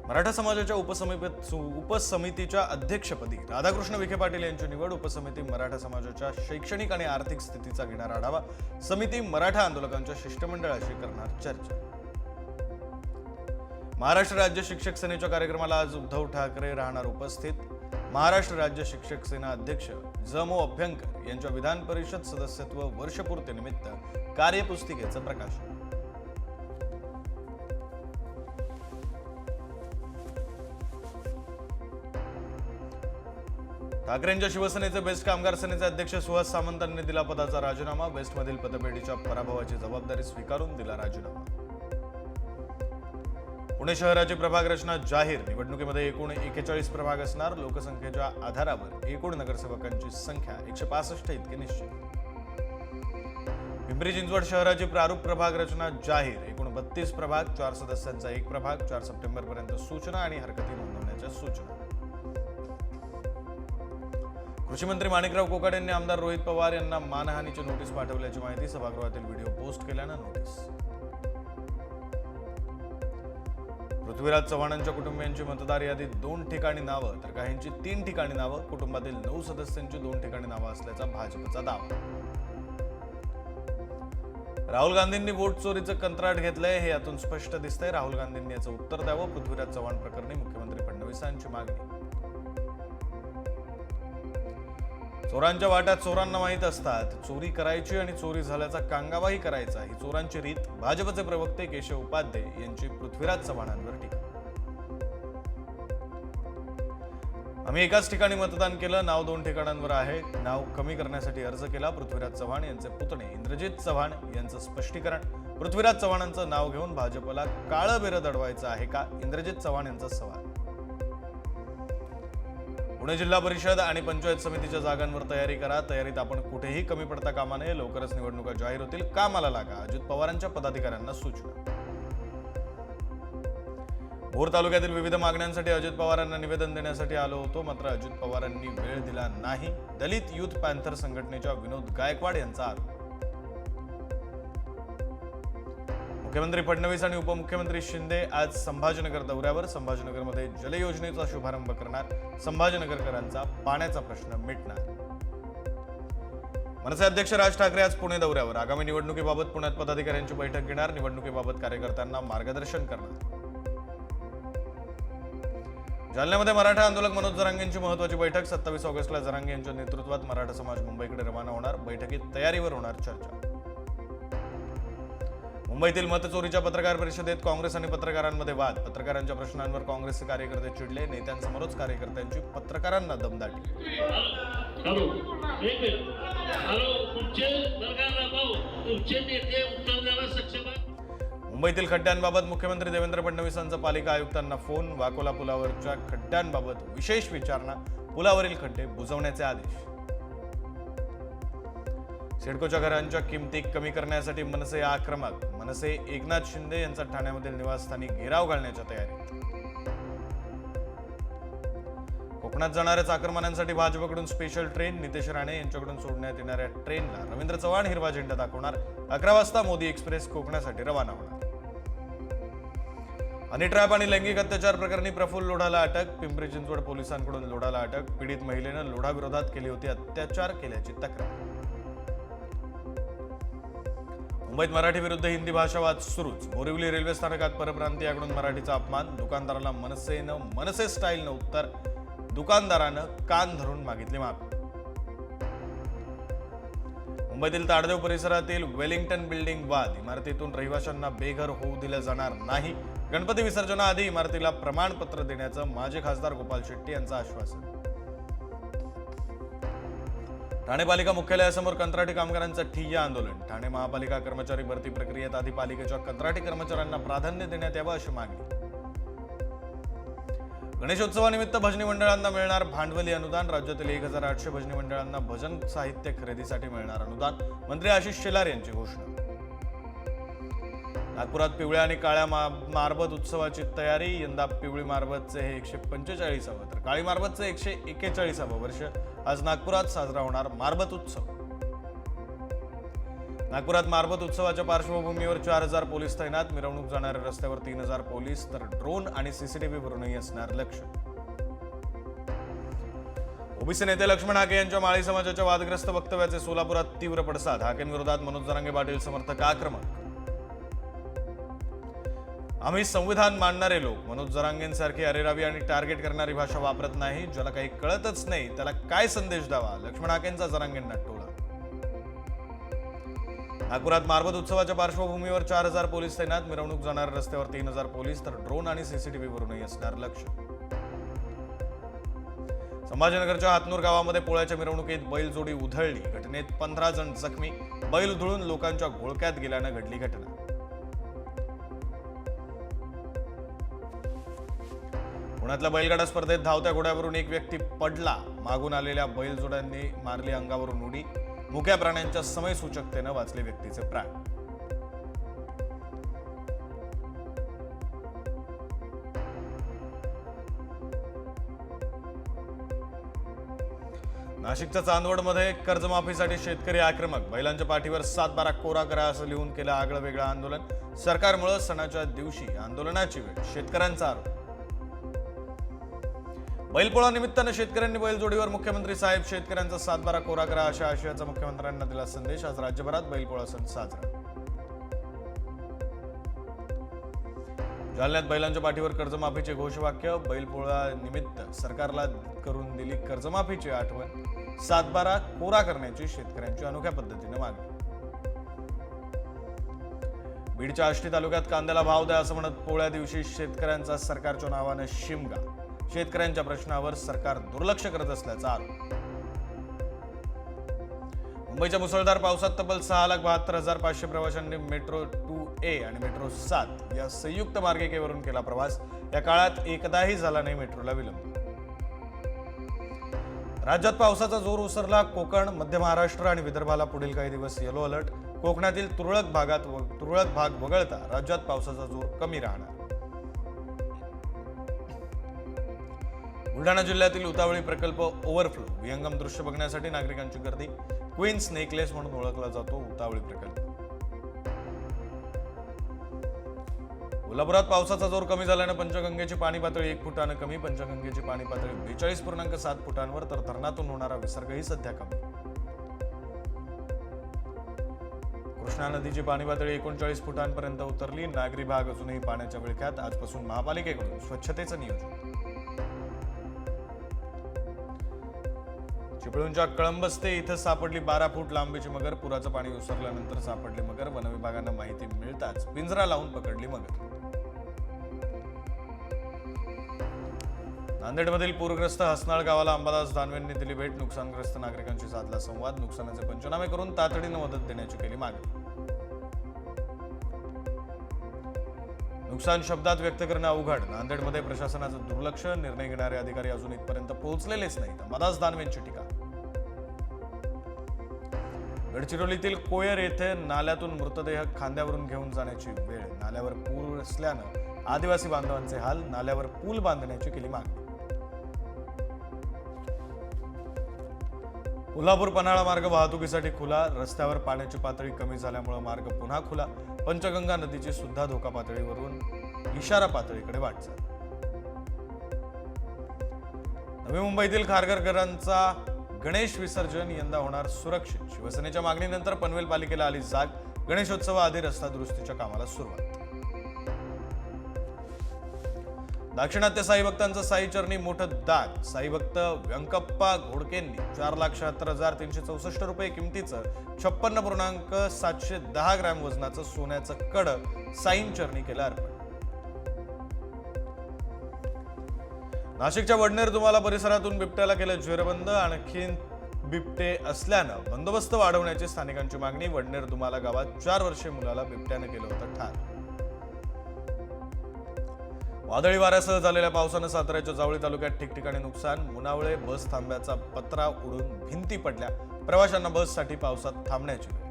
मराठा समाजाच्या उपसमितीच्या अध्यक्षपदी राधाकृष्ण विखे पाटील यांची निवड. उपसमिती मराठा समाजाच्या शैक्षणिक आणि आर्थिक स्थितीचा घेणार आढावा. समिती मराठा आंदोलकांच्या शिष्टमंडळाशी करणार चर्चा. महाराष्ट्र राज्य शिक्षक सेनेच्या कार्यक्रमाला आज उद्धव ठाकरे राहणार उपस्थित. महाराष्ट्र राज्य शिक्षक सेना अध्यक्ष ज.मो. अभ्यंकर यांच्या विधान परिषद सदस्यत्व वर्षपूर्तीनिमित्त कार्यपुस्तिकेचं प्रकाशन. ठाकरेंच्या शिवसेनेचे बेस्ट कामगार सेनेचे अध्यक्ष सुहास सामंतांनी दिला पदाचा राजीनामा. बेस्टमधील पतपेढीच्या पराभवाची जबाबदारी स्वीकारून दिला राजीनामा. पुणे शहराची प्रभाग रचना जाहीर. निवडणुकीमध्ये एकूण 41 प्रभाग असणार. लोकसंख्येच्या आधारावर एकूण नगरसेवकांची संख्या 165 इतकी निश्चित. पिंपरी चिंचवड शहराची प्रारूप प्रभाग रचना जाहीर. एकूण 32 प्रभाग, 4 सदस्यांचा एक प्रभाग. 4 सप्टेंबरपर्यंत सूचना आणि हरकती नोंदवण्याच्या सूचना. कृषी मंत्री माणिकराव कोकाट यांनी आमदार रोहित पवार यांना मानहानीची नोटीस पाठवल्याची माहिती. सभागृहातील व्हिडिओ पोस्ट केल्यानं नोटीस. पृथ्वीराज चव्हाणांच्या कुटुंबियांची मतदार यादीत 2 ठिकाणी नावं तर काहींची 3 ठिकाणी नावं. कुटुंबातील 9 सदस्यांची 2 ठिकाणी नावं असल्याचा भाजपचा दावा. राहुल गांधींनी वोट चोरीचं कंत्राट घेतलंय हे यातून स्पष्ट दिसतंय. राहुल गांधींनी याचं उत्तर द्यावं. पृथ्वीराज चव्हाण प्रकरणी मुख्यमंत्री फडणवीसांची मागणी. चोरांच्या वाट्यात चोरांना माहीत असतात. चोरी करायची आणि चोरी झाल्याचा कांगावाही करायचा ही चोरांची रीत. भाजपचे प्रवक्ते केशव उपाध्ये यांची पृथ्वीराज चव्हाणांवर टीका. आम्ही एकाच ठिकाणी मतदान केलं. नाव 2 ठिकाणांवर आहे. नाव कमी करण्यासाठी अर्ज केला. पृथ्वीराज चव्हाण यांचे पुतणे इंद्रजित चव्हाण यांचं स्पष्टीकरण. पृथ्वीराज चव्हाणांचं नाव घेऊन भाजपला काळं बेरं दडवायचं आहे का? इंद्रजित चव्हाण यांचा सवाल. पुणे जिल्हा परिषद आणि पंचायत समितीच्या जागांवर तयारी करा. तयारीत आपण कुठेही कमी पडता कामा नये. लवकरच निवडणुका जाहीर होतील. कामाला लागा. अजित पवारांच्या पदाधिकाऱ्यांना सूचना. भोर तालुक्यातील विविध मागण्यांसाठी अजित पवारांना निवेदन देण्यासाठी आलो होतो, मात्र अजित पवारांनी वेळ दिला नाही. दलित युथ पॅन्थर संघटनेच्या विनोद गायकवाड यांचा आरोप. मुख्यमंत्री फडणवीस आणि उपमुख्यमंत्री शिंदे आज संभाजीनगर दौऱ्यावर. संभाजीनगरमध्ये जलयोजनेचा शुभारंभ करणार. संभाजीनगरकरांचा पाण्याचा प्रश्न मिटणार. मनसे अध्यक्ष राज ठाकरे आज पुणे दौऱ्यावर. आगामी निवडणुकीबाबत पुण्यात पदाधिकाऱ्यांची बैठक घेणार. निवडणुकीबाबत कार्यकर्त्यांना मार्गदर्शन करणार. जालन्यामध्ये मराठा आंदोलक मनोज जरांगेंची महत्त्वाची बैठक. 27 ऑगस्टला जरांगे यांच्या नेतृत्वात मराठा समाज मुंबईकडे रवाना होणार. बैठकीत तयारीवर होणार चर्चा. मुंबईतील मतचोरीच्या पत्रकार परिषदेत काँग्रेस आणि पत्रकारांमध्ये वाद. पत्रकारांच्या प्रश्नांवर काँग्रेसचे कार्यकर्ते चिडले. नेत्यांसमोरच कार्यकर्त्यांची पत्रकारांना दमदाटी. मुंबईतील खड्ड्यांबाबत मुख्यमंत्री देवेंद्र फडणवीसांचा पालिका आयुक्तांना फोन. वाकोला पुलावरच्या खड्ड्यांबाबत विशेष विचारणा. पुलावरील खड्डे बुजवण्याचे आदेश. सिडकोच्या घरांच्या किमती कमी करण्यासाठी मनसे आक्रमक. मनसे एकनाथ शिंदे यांचा ठाण्यामधील निवासस्थानी घेराव घालण्याच्या तयारीत. कोकणात जाणाऱ्या चाकरमान्यांसाठी भाजपकडून स्पेशल ट्रेन. नितेश राणे यांच्याकडून सोडण्यात येणाऱ्या ट्रेनला रवींद्र चव्हाण हिरवा झेंडा दाखवणार. 11 वाजता मोदी एक्सप्रेस कोकणासाठी रवाना होणार. हनी ट्रॅप आणि लैंगिक अत्याचार प्रकरणी प्रफुल्ल लोढाला अटक. पिंपरी चिंचवड पोलिसांकडून लोढाला अटक. पीडित महिलेनं लोढाविरोधात केली होती अत्याचार केल्याची तक्रार. मुंबईत मराठी विरुद्ध हिंदी भाषावाद सुरूच. बोरिवली रेल्वे स्थानकात परप्रांतीयाकडून मराठीचा अपमान. दुकानदाराला मनसे स्टाईलनं उत्तर. दुकानदारानं कान धरून मागितली माफी. मुंबईतील ताडदेव परिसरातील वेलिंग्टन बिल्डिंग वाद. इमारतीतून रहिवाशांना बेघर होऊ दिलं जाणार नाही. गणपती विसर्जनाआधी इमारतीला प्रमाणपत्र देण्याचं माजी खासदार गोपाल शेट्टी यांचं आश्वासन. ठाणे पालिका मुख्यालयासमोर कंत्राटी कामगारांचं ठिय्या आंदोलन. ठाणे महापालिका कर्मचारी भरती प्रक्रियेत आधी पालिकेच्या कंत्राटी कर्मचाऱ्यांना प्राधान्य देण्यात यावं अशी मागणी. गणेशोत्सवानिमित्त भजनी मंडळांना मिळणार भांडवली अनुदान. राज्यातील 1800 भजनी मंडळांना भजन साहित्य खरेदीसाठी मिळणार अनुदान. मंत्री आशिष शेलार यांची घोषणा. नागपुरात पिवळ्या आणि काळ्या मारबत उत्सवाची तयारी. यंदा पिवळी मारबतचे हे 145वे तर काळी मारबतचे 141वे वर्ष आज नागपुरात साजरा होणार मारबत उत्सव. नागपुरात मारबत उत्सवाच्या पार्श्वभूमीवर 4000 पोलीस तैनात, मिरवणूक जाणाऱ्या रस्त्यावर 3000 पोलीस, तर ड्रोन आणि सीसीटीव्ही वरूनही असणार लक्ष. ओबीसी नेते लक्ष्मण हाके यांच्या माळी समाजाच्या वादग्रस्त वक्तव्याचे सोलापुरात तीव्र पडसाद, हाकेंविरोधात मनोज जरांगे पाटील समर्थक आक्रमक. आम्ही संविधान मानणारे लोक मनोज जरांगेंसारखी अरेरावी आणि टार्गेट करणारी भाषा वापरत नाही. ज्याला काही कळतच नाही त्याला काय संदेश द्यावा, लक्ष्मण हाकेंचा जरांगेंना टोला. नागपुरात मारबत उत्सवाच्या पार्श्वभूमीवर 4000 पोलीस तैनात, मिरवणूक जाणाऱ्या रस्त्यावर 3000 पोलीस, तर ड्रोन आणि सीसीटीव्ही वरूनही असणार लक्ष. संभाजीनगरच्या हातनूर गावामध्ये पोळ्याच्या मिरवणुकीत बैलजोडी उधळली, घटनेत 15 जण जखमी, बैल उधळून लोकांच्या घोळक्यात गेल्यानं घडली घटना. पुण्यातल्या बैलगाडा स्पर्धेत धावत्या घोड्यावरून एक व्यक्ती पडला, मागून आलेल्या बैलजोड्यांनी मारली अंगावरून उडी, मुक्या प्राण्यांच्या समयसूचकतेनं वाचले व्यक्तीचे प्राण. नाशिकच्या चांदवडमध्ये कर्जमाफीसाठी शेतकरी आक्रमक, बैलांच्या पाठीवर 7/12 कोरा करा असं लिहून केलं आगळं वेगळं आंदोलन, सरकारमुळे सणाच्या दिवशी आंदोलनाची वेळ, शेतकऱ्यांचा आरोप. बैलपोळा निमित्तानं शेतकऱ्यांनी बैलजोडीवर मुख्यमंत्री साहेब शेतकऱ्यांचा 7/12 कोरा करा अशा आशयाचा मुख्यमंत्र्यांना दिला संदेश. आज राज्यभरात बैलपोळा सण साजरा. जालन्यात बैलांच्या पाठीवर कर्जमाफीचे घोषवाक्य, बैलपोळा निमित्त सरकारला करून दिली कर्जमाफीची आठवण, 7/12 कोरा करण्याची शेतकऱ्यांची अनोख्या पद्धतीने मागणी. बीडच्या आष्टी तालुक्यात कांद्याला भाव द्या असं म्हणत पोळ्या दिवशी शेतकऱ्यांचा सरकारच्या नावानं शिमगा, शेतकऱ्यांच्या प्रश्नावर सरकार दुर्लक्ष करत असल्याचा आरोप. मुंबईच्या मुसळधार पावसात तब्बल 6,72,500 प्रवाशांनी मेट्रो 2A आणि मेट्रो 7 या संयुक्त मार्गिकेवरून केला प्रवास. या काळात एकदाही झाला नाही मेट्रोला विलंब. राज्यात पावसाचा जोर ओसरला, कोकण, मध्य महाराष्ट्र आणि विदर्भाला पुढील काही दिवस येलो अलर्ट. कोकणातील तुरळक भाग वगळता राज्यात पावसाचा जोर कमी राहणार. बुलढाणा जिल्ह्यातील उतावळी प्रकल्प ओव्हरफ्लो, विहंगम दृश्य बघण्यासाठी नागरिकांची गर्दी. क्वीन्स नेकलेस म्हणून ओळखला जातो उतावळी प्रकल्प. कोल्हापुरात पावसाचा जोर कमी झाल्यानं पंचगंगेची पाणी पातळी 1 फुटानं कमी, पंचगंगेची पाणी पातळी 42.7 फुटांवर, तर धरणातून होणारा विसर्गही सध्या कमी. कृष्णा नदीची पाणी पातळी 39 फुटांपर्यंत उतरली, नागरी भाग अजूनही पाण्याच्या विळख्यात. आजपासून महापालिकेकडून स्वच्छतेचं नियोजन. चिपळूणच्या कळंबस्ते इथं सापडली 12 फूट लांबीची मगर, पुराचं पाणी ओसरल्यानंतर सापडली मगर, वनविभागांना माहिती मिळताच पिंजरा लावून पकडली मगर. नांदेडमधील पूरग्रस्त हसनाळ गावाला अंबादास दानवेंनी दिली भेट, नुकसानग्रस्त नागरिकांशी साधला संवाद, नुकसानाचे पंचनामे करून तातडीनं मदत देण्याची केली मागणी. नुकसान शब्दात व्यक्त करणं अवघड, नांदेडमध्ये प्रशासनाचं दुर्लक्ष, निर्णय घेणारे अधिकारी अजून इथपर्यंत पोहोचलेलेच नाहीत, अंबादास दानवेंची टीका. गडचिरोलीतील कोयर येथे नाल्यातून मृतदेह खांद्यावरून घेऊन जाण्याची वेळ, नाल्यावर पूर असल्यानं आदिवासी बांधवांचे हाल, नाल्यावर पूल बांधण्याची केली मागणी. कोल्हापूर पन्हाळा मार्ग वाहतुकीसाठी खुला, रस्त्यावर पाण्याची पातळी कमी झाल्यामुळे मार्ग पुन्हा खुला, पंचगंगा नदीची सुद्धा धोका पातळीवरून इशारा पातळीकडे वाटचाल. नवी मुंबईतील खारघरकरांचा गणेश विसर्जन यंदा होणार सुरक्षित, शिवसेनेच्या मागणीनंतर पनवेल पालिकेला आली जाग, गणेशोत्सवाआधी रस्ता दुरुस्तीच्या कामाला सुरुवात. दाक्षिणात्य साई भक्तांचं साई चरणी मोठं दान, साई भक्त व्यंकप्पा घोडकेंनी 4,76,364 रुपये किमतीचं 56.710 ग्रॅम वजनाचं सोन्याचं कड साईं चरणी केलं अर्पण. नाशिकच्या वडनेर दुमाला परिसरातून बिबट्याला केलं जेरबंद, आणखीन बिबटे असल्यानं बंदोबस्त वाढवण्याची स्थानिकांची मागणी. वडनेर दुमाला गावात 4 वर्षीय मुलाला बिबट्यानं केलं होतं ठार. वादळी वाऱ्यासह झालेल्या पावसानं साताऱ्याच्या जावळी तालुक्यात ठिकठिकाणी नुकसान, मुनावळे बस थांब्याचा पत्रा उडून भिंती पडल्या, प्रवाशांना बससाठी पावसात थांबण्याची वेळ.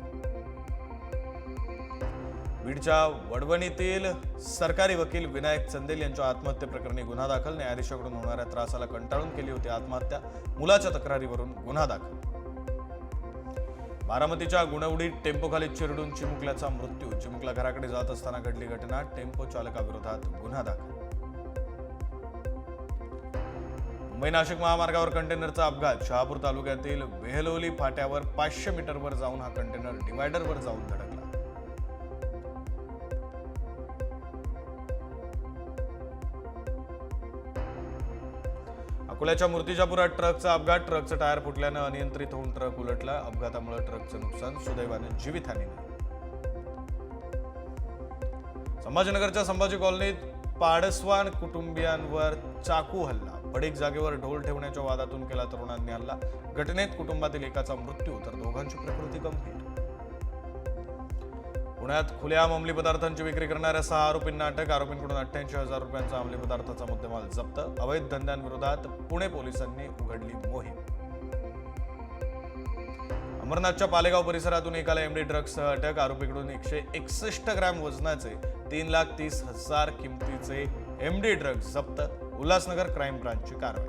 बीडच्या वडवणीतील सरकारी वकील विनायक चंदेल यांच्या आत्महत्येप्रकरणी गुन्हा दाखल, न्यायाधीशाकडून होणाऱ्या त्रासाला कंटाळून केली होती आत्महत्या, मुलाच्या तक्रारीवरून गुन्हा दाखल. बारामतीच्या गुणवडीत टेम्पोखाली चिरडून चिमुकल्याचा मृत्यू. चिमुकला घराकडे जात असताना घडली घटना. टेम्पो चालकाविरोधात गुन्हा दाखल. मुंबई नाशिक महामार्गावर कंटेनरचा अपघात. शहापूर तालुक्यातील वेहलोली फाट्यावर 500 मीटरवर जाऊन हा कंटेनर डिवायडरवर जाऊन धडकला. अकोल्याच्या मूर्तिजापुरात ट्रकचा अपघात. ट्रकचं टायर फुटल्यानं अनियंत्रित होऊन ट्रक उलटला. अपघातामुळे ट्रकचं नुकसान. सुदैवाने जीवितहानी नाही. संभाजीनगरच्या संभाजी कॉलनीत पाडसवान कुटुंबियांवर चाकू हल्ला. पडीक जागेवर ढोल ठेवण्याच्या वादातून केला तरुणांनी हल्ला. घटनेत कुटुंबातील एकाचा मृत्यू तर दोघांची प्रकृती गंभीर. पुण्यात खुलेआम अंमली पदार्थांची विक्री करणाऱ्या 6 आरोपींना अटक. आरोपींकडून 88,000 रुपयांचा अंमली पदार्थाचा मुद्देमाल जप्त. अवैध धंद्यांविरोधात पुणे पोलिसांनी उघडली मोहीम. अमरनाथच्या पालेगाव परिसरातून एकाला एमडी ड्रग्जसह अटक. आरोपीकडून 161 ग्रॅम वजनाचे 3,30,000 किमतीचे एमडी ड्रग्ज जप्त. उल्हासनगर क्राईम ब्रांचची कारवाई.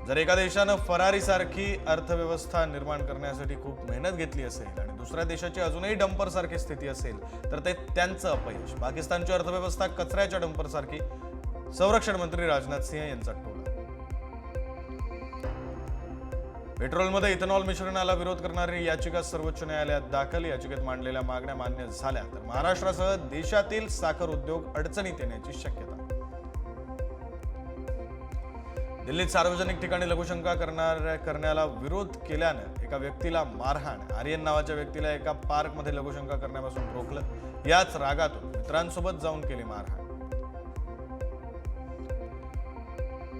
जर एका देशानं फरारीसारखी अर्थव्यवस्था निर्माण करण्यासाठी खूप मेहनत घेतली असेल आणि दुसऱ्या देशाची अजूनही डंपरसारखी स्थिती असेल तर ते त्यांचं अपयश. पाकिस्तानची अर्थव्यवस्था कचऱ्याच्या डंपरसारखी. संरक्षण मंत्री राजनाथ सिंह यांचा टोला. पेट्रोलमध्ये इथेनॉल मिश्रणाला विरोध करणारी याचिका सर्वोच्च न्यायालयात दाखल. याचिकेत मांडलेल्या मागण्या मान्य झाल्या तर महाराष्ट्रासह देशातील साखर उद्योग अडचणीत येण्याची शक्यता. दिल्लीत सार्वजनिक ठिकाणी लघुशंका करण्याला विरोध केल्यानं एका व्यक्तीला मारहाण. आर्यन नावाच्या व्यक्तीला एका पार्कमध्ये लघुशंका करण्यापासून रोखलं. याच रागातून मित्रांसोबत जाऊन केली मारहाण.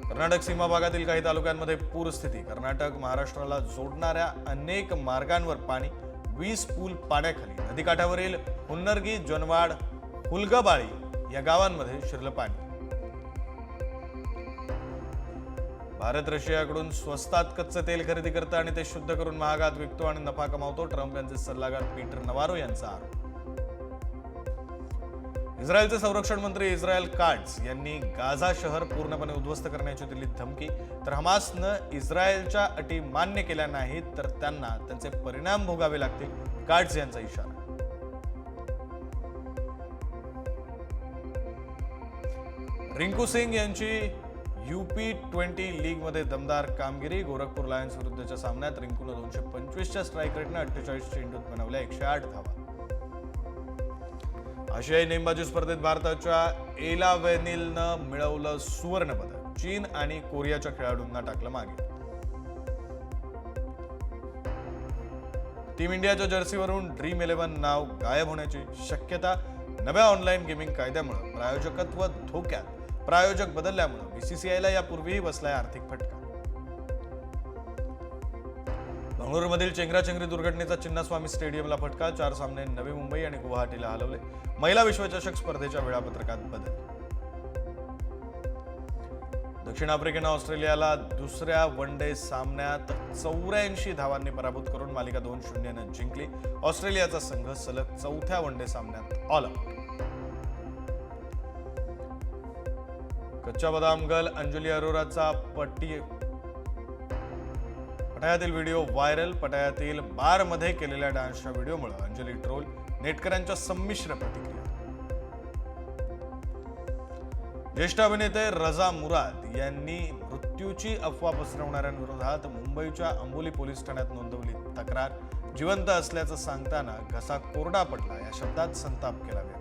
कर्नाटक सीमा भागातील काही तालुक्यांमध्ये पूरस्थिती. कर्नाटक महाराष्ट्राला जोडणाऱ्या अनेक मार्गांवर पाणी. 20 पूल पाण्याखाली. नदीकाठावरील हुन्नरगी, जनवाड, हुलगाबाळी या गावांमध्ये शिरलं पाणी. भारत रशियाकडून स्वस्तात कच्चं तेल खरेदी करतं आणि ते शुद्ध करून महागात विकतो आणि नफा कमावतो. ट्रम्प यांचे सल्लागार पीटर नवारो यांचा आरोप. इस्रायलचे संरक्षण मंत्री इस्रायल काट्स यांनी गाझा शहर पूर्णपणे उद्ध्वस्त करण्याची दिली धमकी. तर हमासनं इस्रायलच्या अटी मान्य केल्या नाहीत तर त्यांना त्यांचे परिणाम भोगावे लागतील. काट्स यांचा इशारा. रिंकू सिंग यांची UP20 लीगमध्ये दमदार कामगिरी. गोरखपूर लायन्स विरुद्धच्या सामन्यात रिंकूनं 225च्या स्ट्राईक रेटनं 48 चेंडूत बनवल्या 108 धावा. आशियाई नेमबाजी स्पर्धेत भारताच्या एला वेनिलनं मिळवलं सुवर्ण पदक. चीन आणि कोरियाच्या खेळाडूंना टाकलं मागे. टीम इंडियाच्या जर्सीवरून ड्रीम 11 नाव गायब होण्याची शक्यता. नव्या ऑनलाईन गेमिंग कायद्यामुळे प्रायोजकत्व धोक्यात. प्रायोजक बदलल्यामुळे BCCIला यापूर्वीही बसलाय आर्थिक फटका. बंगळुरूमधील चेंगराचेंगरी दुर्घटनेचा चिन्नास्वामी स्टेडियमला फटका. 4 सामने नवी मुंबई आणि गुवाहाटीला हलवले. महिला विश्वचषक स्पर्धेच्या वेळापत्रकात बदल. दक्षिण आफ्रिकेनं ऑस्ट्रेलियाला दुसऱ्या वनडे सामन्यात 84 धावांनी पराभूत करून मालिका 2-0 जिंकली. ऑस्ट्रेलियाचा संघ सलग 4थ्या वनडे सामन्यात ऑल आउट. कच्चा बदाम गर्ल अंजुली अरोराचा पटायातील व्हिडिओ व्हायरल. पटायातील बारमध्ये केलेल्या डान्सच्या व्हिडिओमुळे अंजली ट्रोल. नेटकऱ्यांच्या संमिश्र प्रतिक्रिया. ज्येष्ठ अभिनेते रजा मुराद यांनी मृत्यूची अफवा पसरवणाऱ्यांविरोधात मुंबईच्या अंबोली पोलीस ठाण्यात नोंदवली तक्रार. जिवंत असल्याचं सांगताना घसा कोरडा पडला या शब्दात संताप केला व्यक्त.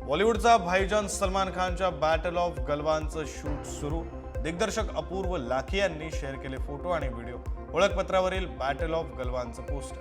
बॉलिवूडचा भाईजान सलमान खानच्या बॅटल ऑफ गलवानचं शूट सुरू. दिग्दर्शक अपूर्व लाखी यांनी शेअर केले फोटो आणि व्हिडिओ. ओळखपत्रावरील बॅटल ऑफ गलवानचं पोस्टर.